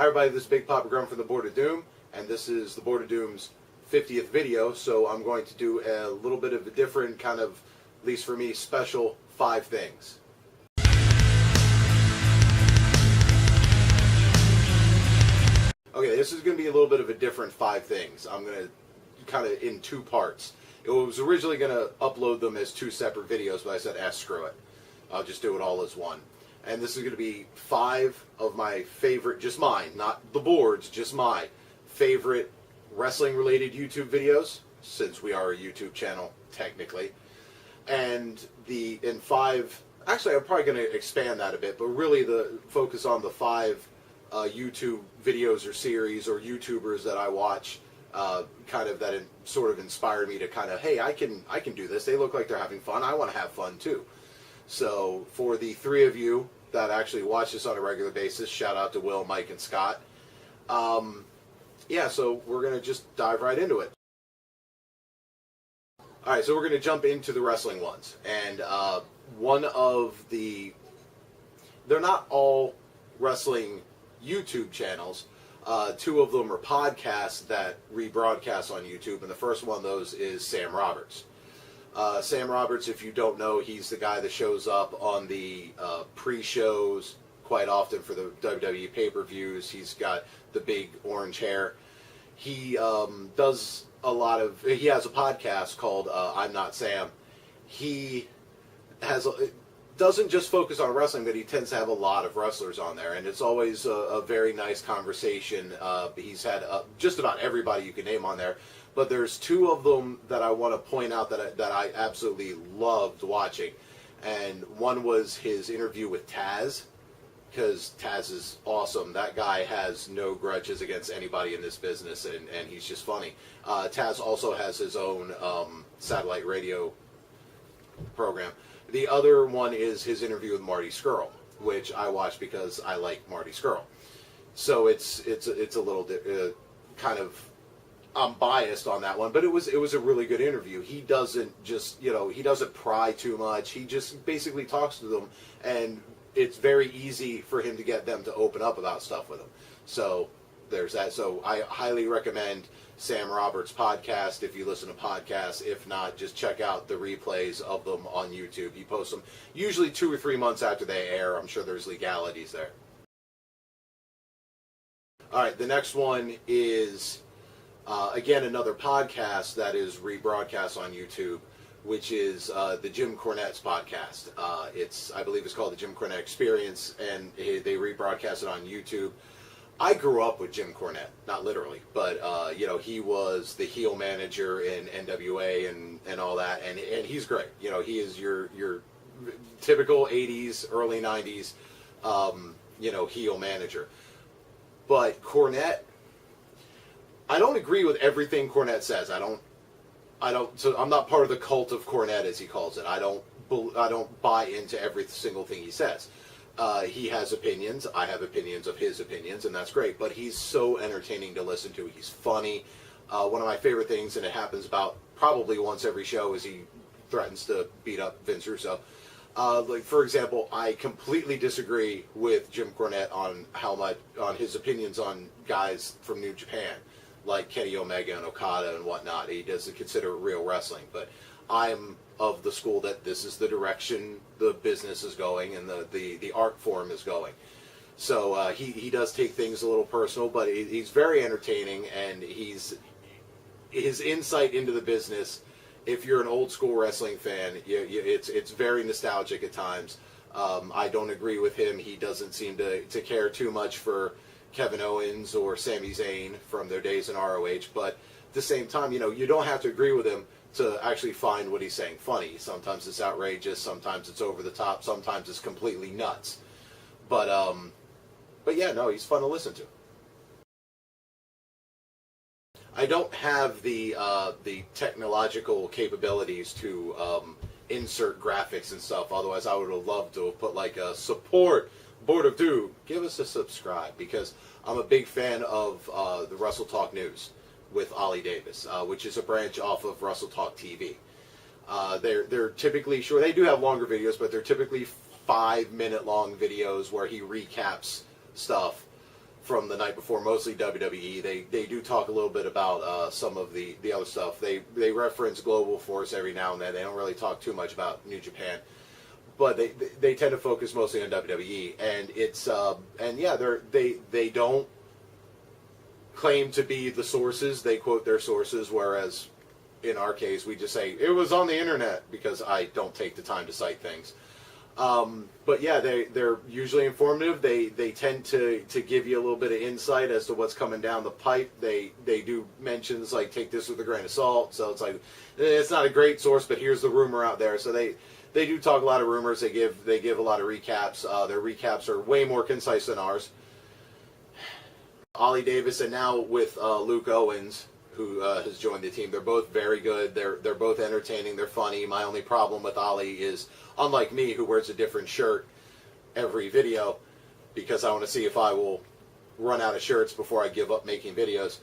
Hi everybody, this is Big Papa Grump from the Board of Doom, and this is the Board of Doom's 50th video, so I'm going to do a little bit of a different kind of, at least for me, special 5 things. Okay, this is going to be a little bit of a different 5 things. I'm going to kind of in 2 parts. It was originally going to upload them as 2 separate videos, but I said, screw it. I'll just do it all as one. And this is going to be 5 of my favorite, just mine, not the board's, just my favorite wrestling-related YouTube videos, since we are a YouTube channel, technically. And in 5, actually I'm probably going to expand that a bit, but really the focus on the 5 YouTube videos or series or YouTubers that I watch, kind of that sort of inspired me to kind of, hey, I can do this. They look like they're having fun. I want to have fun too. So for the 3 of you that actually watch this on a regular basis, shout out to Will, Mike, and Scott. Yeah, so we're going to just dive right into it. Alright, so we're going to jump into the wrestling ones. And one of the... They're not all wrestling YouTube channels. 2 of them are podcasts that rebroadcast on YouTube, and the first one of those is Sam Roberts. Sam Roberts, if you don't know, he's the guy that shows up on the pre-shows quite often for the WWE pay-per-views. He's got the big orange hair. He does a lot of... He has a podcast called I'm Not Sam. He doesn't just focus on wrestling, but he tends to have a lot of wrestlers on there, and it's always a very nice conversation. He's had just about everybody you can name on there. But there's 2 of them that I want to point out that I absolutely loved watching. And one was his interview with Taz, because Taz is awesome. That guy has no grudges against anybody in this business, and he's just funny. Taz also has his own satellite radio program. The other one is his interview with Marty Scurll, which I watch because I like Marty Scurll. So it's a little kind of... I'm biased on that one, but it was a really good interview. He doesn't just, he doesn't pry too much. He just basically talks to them, and it's very easy for him to get them to open up about stuff with him. So there's that. So I highly recommend Sam Roberts' podcast if you listen to podcasts. If not, just check out the replays of them on YouTube. He posts them usually 2 or 3 months after they air. I'm sure there's legalities there. All right, the next one is... again, another podcast that is rebroadcast on YouTube, which is the Jim Cornette's podcast. I believe it's called the Jim Cornette Experience, and they rebroadcast it on YouTube. I grew up with Jim Cornette, not literally, but he was the heel manager in NWA and all that, and he's great. He is your typical 80s, early 90s, heel manager. But Cornette, I don't agree with everything Cornette says. So I'm not part of the cult of Cornette, as he calls it. I don't buy into every single thing he says. He has opinions. I have opinions of his opinions, and that's great. But he's so entertaining to listen to. He's funny. One of my favorite things, and it happens about probably once every show, is he threatens to beat up Vince Russo. Like, for example, I completely disagree with Jim Cornette on his opinions on guys from New Japan, like Kenny Omega and Okada and whatnot. He doesn't consider it real wrestling, but I'm of the school that this is the direction the business is going and the art form is going. So he does take things a little personal, but he's very entertaining, and his insight into the business, if you're an old school wrestling fan, it's very nostalgic at times. I don't agree with him. He doesn't seem to care too much for Kevin Owens or Sami Zayn from their days in ROH, but at the same time, you don't have to agree with him to actually find what he's saying funny. Sometimes it's outrageous, sometimes it's over the top, sometimes it's completely nuts. But yeah, no, he's fun to listen to. I don't have the technological capabilities to insert graphics and stuff. Otherwise, I would have loved to have put like a support Board of Doom. Give us a subscribe, because I'm a big fan of the Wrestle Talk News with Olly Davis, which is a branch off of Wrestle Talk TV. They're typically short. They do have longer videos, but they're typically 5-minute long videos where he recaps stuff from the night before, mostly WWE. They do talk a little bit about some of the other stuff. They reference Global Force every now and then. They don't really talk too much about New Japan, but they tend to focus mostly on WWE. And it's and yeah, they don't claim to be the sources. They quote their sources, whereas in our case we just say it was on the internet, because I don't take the time to cite things. But yeah, they're usually informative. They tend to give you a little bit of insight as to what's coming down the pipe. They do mentions like, take this with a grain of salt. So it's like, it's not a great source, but here's the rumor out there. So they do talk a lot of rumors. They give a lot of recaps. Their recaps are way more concise than ours. Olly Davis, and now with Luke Owens, who has joined the team. They're both very good. They're both entertaining. They're funny. My only problem with Olly is, unlike me, who wears a different shirt every video, because I want to see if I will run out of shirts before I give up making videos,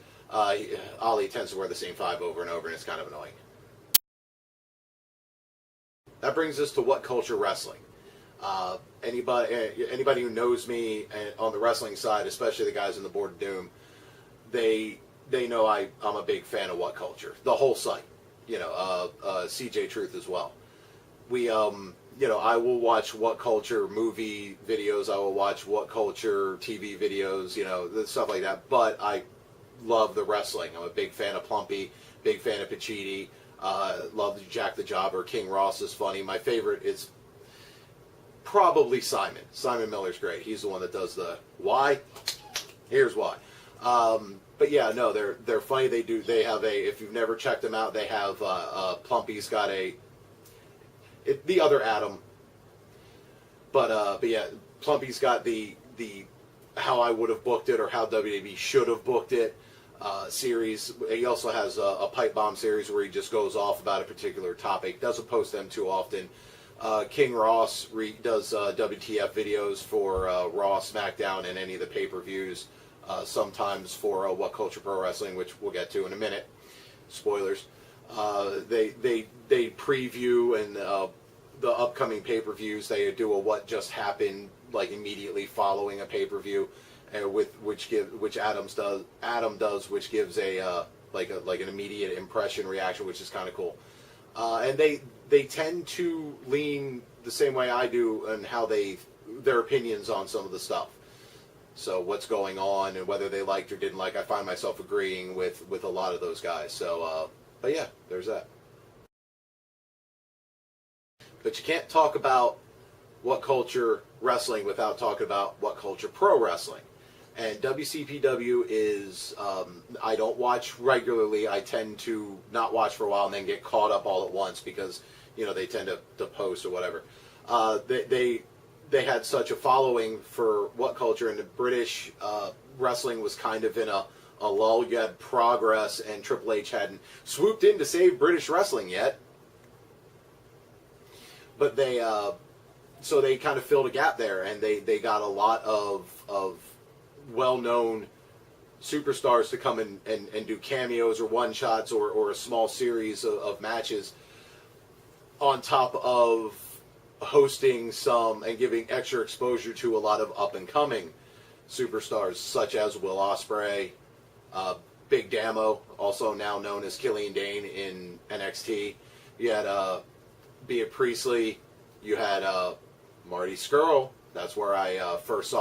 Olly tends to wear the same 5 over and over, and it's kind of annoying. That brings us to WhatCulture Wrestling. Anybody who knows me on the wrestling side, especially the guys in the Board of Doom, they know I'm a big fan of WhatCulture. The whole site, CJ Truth as well. We I will watch WhatCulture movie videos. I will watch WhatCulture TV videos. Stuff like that. But I love the wrestling. I'm a big fan of Plumpy. Big fan of Pacitti. Love Jack the Jobber. King Ross is funny. My favorite is probably Simon. Simon Miller's great. He's the one that does the why. Here's why. But yeah, no, they're funny. They have if you've never checked them out, they have Plumpy's got the other Adam. But yeah, Plumpy's got the how I would have booked it, or how WWE should have booked it series. He also has a pipe bomb series where he just goes off about a particular topic. Doesn't post them too often. King Ross does WTF videos for Raw, SmackDown, and any of the pay-per-views. Sometimes for WhatCulture Pro Wrestling, which we'll get to in a minute. Spoilers. They preview and the upcoming pay-per-views. They do a what just happened, like immediately following a pay-per-view, which Adam does, which gives a like an immediate impression reaction, which is kind of cool. And they tend to lean the same way I do in how their opinions on some of the stuff. So what's going on and whether they liked or didn't like, I find myself agreeing with a lot of those guys. So, but yeah, there's that. But you can't talk about WhatCulture Wrestling without talking about WhatCulture Pro Wrestling. And WCPW is, I don't watch regularly. I tend to not watch for a while and then get caught up all at once because, they tend to post or whatever. They had such a following for WhatCulture, and the British wrestling was kind of in a lull. You had Progress, and Triple H hadn't swooped in to save British wrestling yet. But so they kind of filled a gap there, and they got a lot of well-known superstars to come and do cameos or one-shots or a small series of matches, on top of hosting some and giving extra exposure to a lot of up-and-coming superstars, such as Will Ospreay, Big Damo, also now known as Killian Dane in NXT. You had Bea Priestley. You had Marty Scurll. That's where I first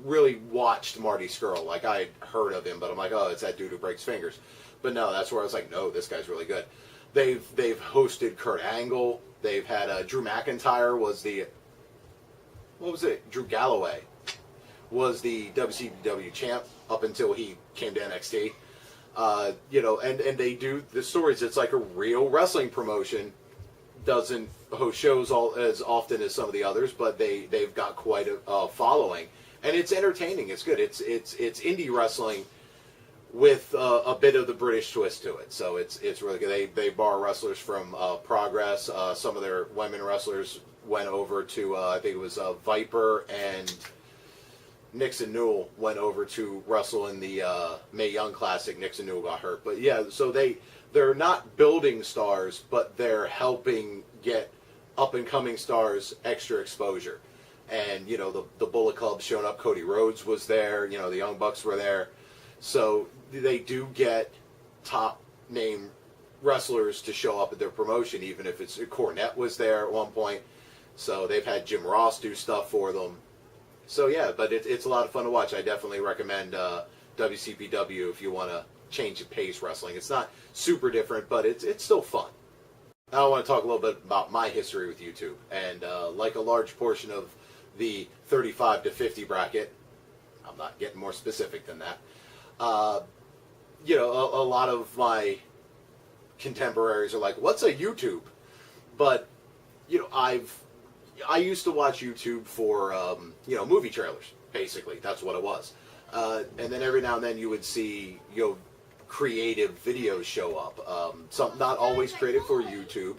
really watched Marty Scurll. Like, I had heard of him, but I'm like, oh, it's that dude who breaks fingers. But no, that's where I was like, no, this guy's really good. They've hosted Kurt Angle. They've had Drew McIntyre Drew Galloway was the WCW champ up until he came to NXT. And they do the stories. It's like a real wrestling promotion. Doesn't host shows as often as some of the others, but they've got quite a following, and it's entertaining. It's good. It's indie wrestling with a bit of the British twist to it. So it's really good. They borrow wrestlers from Progress. Some of their women wrestlers went over to I think it was Viper, and Nixon Newell went over to wrestle in the Mae Young Classic. Nixon Newell got hurt, but yeah, so they're not building stars, but they're helping get up-and-coming stars extra exposure. and you know the Bullet Club showing up. Cody Rhodes was there. You know, the Young Bucks were there. So they do get top name wrestlers to show up at their promotion, even if it's Cornette was there at one point. So they've had Jim Ross do stuff for them. So yeah, but it's a lot of fun to watch. I definitely recommend WCPW if you want to change the pace wrestling. It's not super different, but it's still fun. Now I want to talk a little bit about my history with YouTube. And like a large portion of the 35 to 50 bracket, I'm not getting more specific than that, you know, a lot of my contemporaries are like, what's a YouTube? But, you know, I used to watch YouTube for, you know, movie trailers, basically. That's what it was. And then every now and then you would see, you know, creative videos show up. Some not always created for YouTube,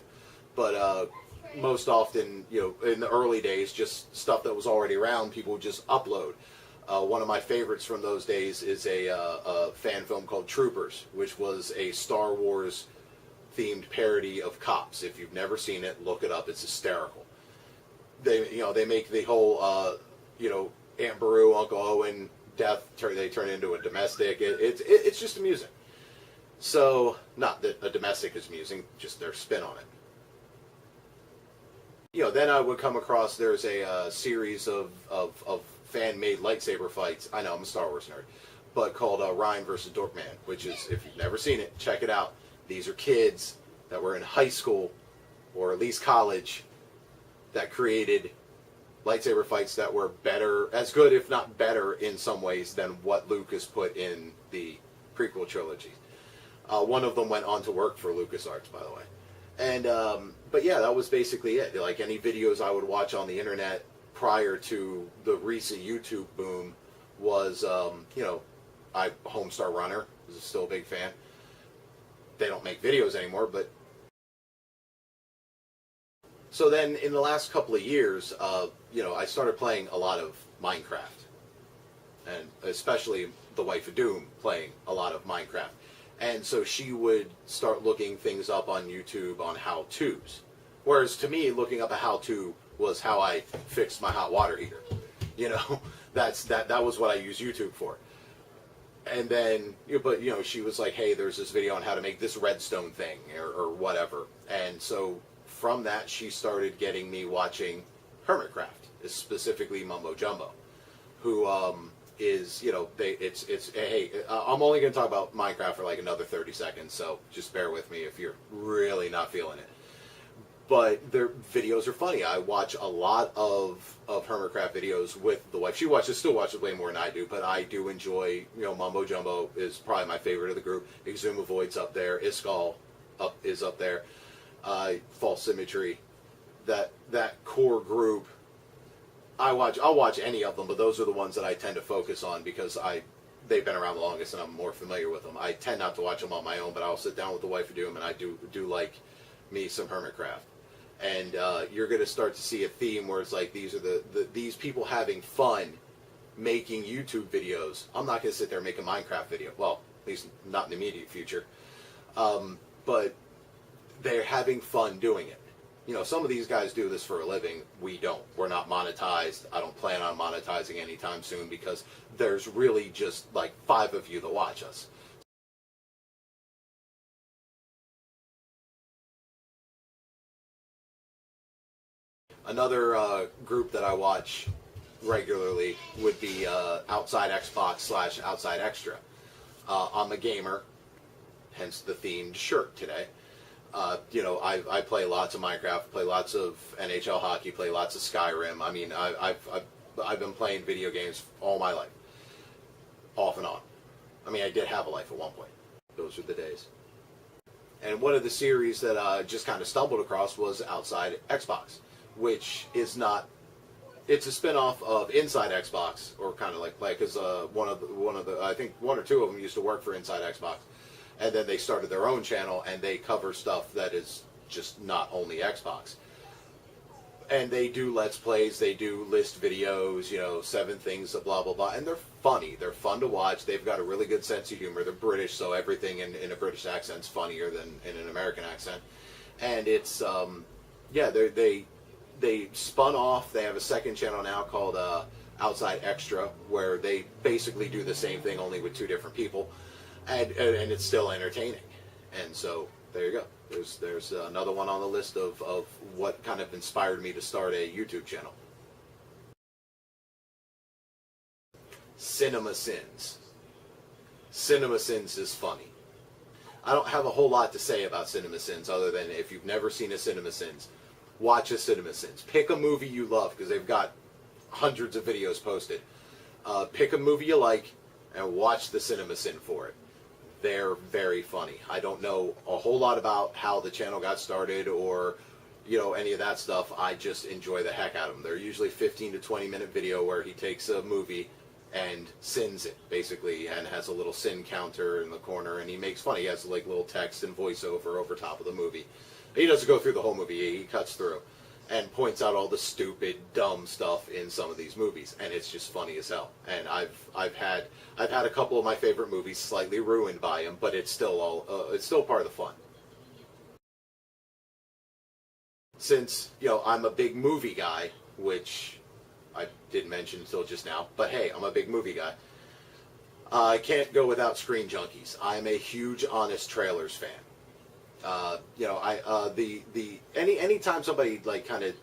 but most often, you know, in the early days, just stuff that was already around, people would just upload. One of my favorites from those days is a fan film called Troopers, which was a Star Wars themed parody of Cops. If you've never seen it, look it up. It's hysterical. They make the whole, you know, Aunt Beru, Uncle Owen death. They turn into a domestic. It's just amusing. So, not that a domestic is amusing, just their spin on it. You know, then I would come across, there's a series of fan-made lightsaber fights. I know, I'm a Star Wars nerd. But called Ryan vs. Dorkman, which is, if you've never seen it, check it out. These are kids that were in high school, or at least college, that created lightsaber fights that were better, as good if not better in some ways than what Lucas put in the prequel trilogy. One of them went on to work for LucasArts, by the way. And, but yeah, that was basically it. Like any videos I would watch on the internet prior to the recent YouTube boom was, you know, Homestar Runner was still a big fan. They don't make videos anymore, but so then in the last couple of years, you know, I started playing a lot of Minecraft, and especially the wife of Doom playing a lot of Minecraft. And so she would start looking things up on YouTube on how-tos. Whereas to me, looking up a how-to was how I fixed my hot water heater. You know, that was what I used YouTube for. And then, but you know, she was like, hey, there's this video on how to make this redstone thing or whatever. And so from that, she started getting me watching Hermitcraft, specifically Mumbo Jumbo, who is, you know, hey, I'm only going to talk about Minecraft for like another 30 seconds, so just bear with me if you're really not feeling it. But their videos are funny. I watch a lot of Hermitcraft videos with the wife. She still watches way more than I do, but I do enjoy, you know, Mumbo Jumbo is probably my favorite of the group. Exuma Void's up there. Iskall is up there. False Symmetry. That core group, I'll watch any of them, but those are the ones that I tend to focus on because they've been around the longest and I'm more familiar with them. I tend not to watch them on my own, but I'll sit down with the wife of Doom and I do like me some Hermitcraft. And you're going to start to see a theme where it's like these are these people having fun making YouTube videos. I'm not going to sit there and make a Minecraft video. Well, at least not in the immediate future. But they're having fun doing it. You know, some of these guys do this for a living. We don't. We're not monetized. I don't plan on monetizing anytime soon because there's really just like 5 of you that watch us. Another group that I watch regularly would be Outside Xbox / Outside Extra. I'm a gamer, hence the themed shirt today. You know, I play lots of Minecraft, play lots of NHL hockey, play lots of Skyrim. I mean, I've been playing video games all my life, off and on. I mean, I did have a life at one point. Those were the days. And one of the series that I just kind of stumbled across was Outside Xbox, which is not. It's a spin-off of Inside Xbox, or kind of like play, because one of the I think 1 or 2 of them used to work for Inside Xbox. And then they started their own channel, and they cover stuff that is just not only Xbox. And they do Let's Plays, they do list videos, you know, 7 things, blah, blah, blah. And they're funny. They're fun to watch. They've got a really good sense of humor. They're British, so everything in a British accent's funnier than in an American accent. And it's, yeah, they spun off. They have a second channel now called Outside Extra, where they basically do the same thing only with two different people, and it's still entertaining. And so there you go. There's another one on the list of what kind of inspired me to start a YouTube channel. Cinemasins. Cinemasins is funny. I don't have a whole lot to say about Cinemasins other than if you've never seen a Cinemasins, watch a Cinemasins. Pick a movie you love, because they've got hundreds of videos posted. Pick a movie you like and watch the Cinemasin for it. They're very funny. I don't know a whole lot about how the channel got started or, you know, any of that stuff. I just enjoy the heck out of them. They're usually 15 to 20 minute video where he takes a movie and sins it, basically, and has a little sin counter in the corner, and he makes fun. He has like little text and voiceover over top of the movie. He doesn't go through the whole movie. He cuts through and points out all the stupid, dumb stuff in some of these movies, and it's just funny as hell. And I've had a couple of my favorite movies slightly ruined by him, but it's still it's still part of the fun. Since, you know, I'm a big movie guy, which I didn't mention until just now, but hey, I'm a big movie guy. I can't go without Screen Junkies. I'm a huge Honest Trailers fan. You know, anytime somebody like kind of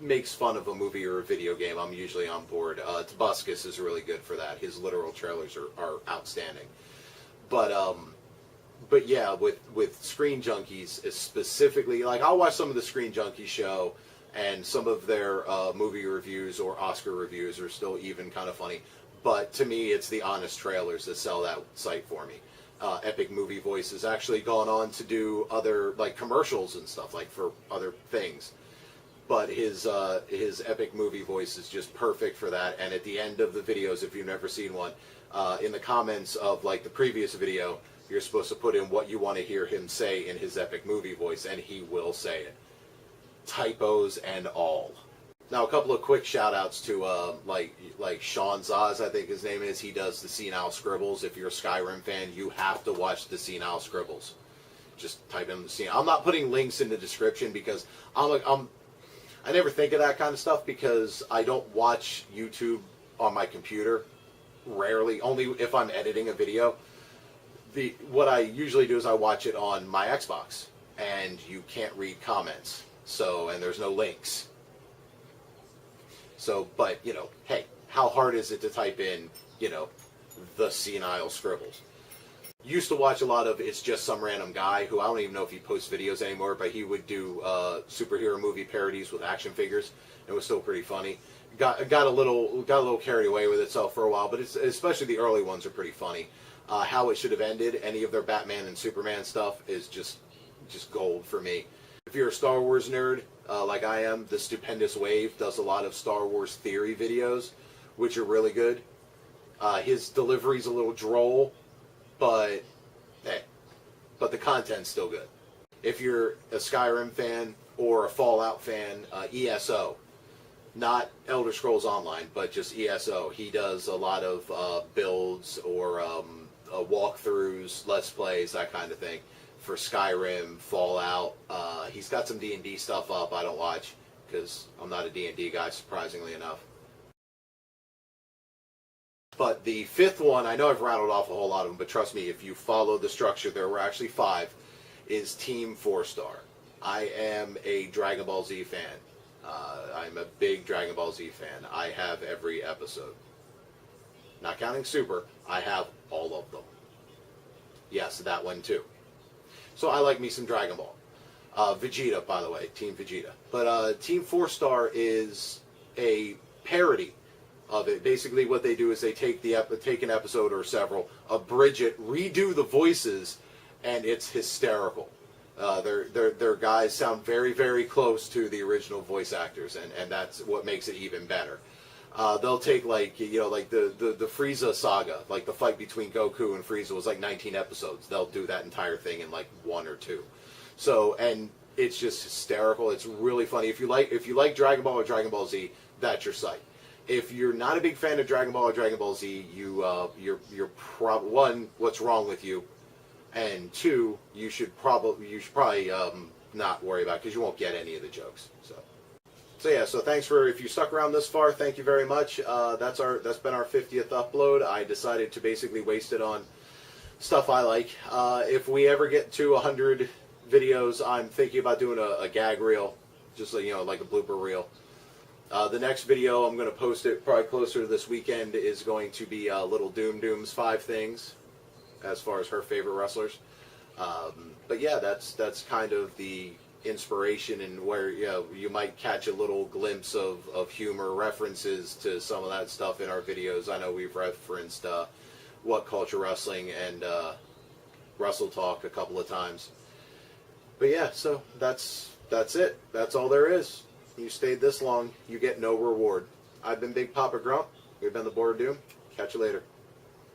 makes fun of a movie or a video game, I'm usually on board. Tobuscus is really good for that. His literal trailers are outstanding. But yeah, with Screen Junkies specifically, like I'll watch some of the Screen Junkies show, and some of their movie reviews or Oscar reviews are still even kind of funny. But to me, it's the Honest Trailers that sell that site for me. Epic Movie Voice has actually gone on to do other like commercials and stuff like for other things. But his Epic Movie Voice is just perfect for that. And at the end of the videos, if you've never seen one, in the comments of like the previous video, you're supposed to put in what you want to hear him say in his Epic Movie Voice, and he will say it. Typos and all. Now, a couple of quick shout-outs to like Sean Zaz, I think his name is. He does the Senile Scribbles. If you're a Skyrim fan, you have to watch the Senile Scribbles. Just type in the Senile. I'm not putting links in the description because I never think of that kind of stuff because I don't watch YouTube on my computer. Rarely, only if I'm editing a video. What I usually do is I watch it on my Xbox, and you can't read comments. So, and there's no links. So, but, you know, hey, how hard is it to type in, you know, the Senile Scribbles? Used to watch a lot of It's Just Some Random Guy, who I don't even know if he posts videos anymore, but he would do superhero movie parodies with action figures. It was still pretty funny. Got a little carried away with it so for a while, but especially the early ones are pretty funny. How It Should Have Ended, any of their Batman and Superman stuff is just gold for me. If you're a Star Wars nerd, like I am, The Stupendous Wave does a lot of Star Wars theory videos, which are really good. His delivery's a little droll, but hey, but the content's still good. If you're a Skyrim fan or a Fallout fan, ESO, not Elder Scrolls Online, but just ESO. He does a lot of builds or walkthroughs, Let's Plays, that kind of thing. For Skyrim, Fallout, he's got some D&D stuff up. I don't watch because I'm not a D&D guy, surprisingly enough. But the fifth one, I know I've rattled off a whole lot of them, but trust me, if you follow the structure, there were actually 5, is Team 4-Star. I am a Dragon Ball Z fan. I'm a big Dragon Ball Z fan. I have every episode. Not counting Super, I have all of them. Yes, that one too. So I like me some Dragon Ball. Vegeta, by the way, Team Vegeta. But Team 4-Star is a parody of it. Basically what they do is they take an episode or several, abridge it, redo the voices, and it's hysterical. Their guys sound very, very close to the original voice actors, and that's what makes it even better. They'll take like, you know, like the Frieza saga, like the fight between Goku and Frieza was like 19 episodes. They'll do that entire thing in like 1 or 2. So, and it's just hysterical. It's really funny. If you like Dragon Ball or Dragon Ball Z, that's your site. If you're not a big fan of Dragon Ball or Dragon Ball Z, you're one, what's wrong with you? And 2, you should probably not worry about it because you won't get any of the jokes. So, So yeah, so thanks for, if you stuck around this far, thank you very much. That's been our 50th upload. I decided to basically waste it on stuff I like. If we ever get to 100 videos, I'm thinking about doing a gag reel, just like, like a blooper reel. The next video, I'm going to post it probably closer to this weekend, is going to be Little Doom's 5 things, as far as her favorite wrestlers. But yeah, that's kind of the inspiration, and where you might catch a little glimpse of humor references to some of that stuff in our videos. I know we've referenced WhatCulture Wrestling and Wrestle Talk a couple of times. But yeah, so that's it. That's all there is. You stayed this long, you get no reward. I've been Big Papa Grump. We've been the Board of Doom. Catch you later.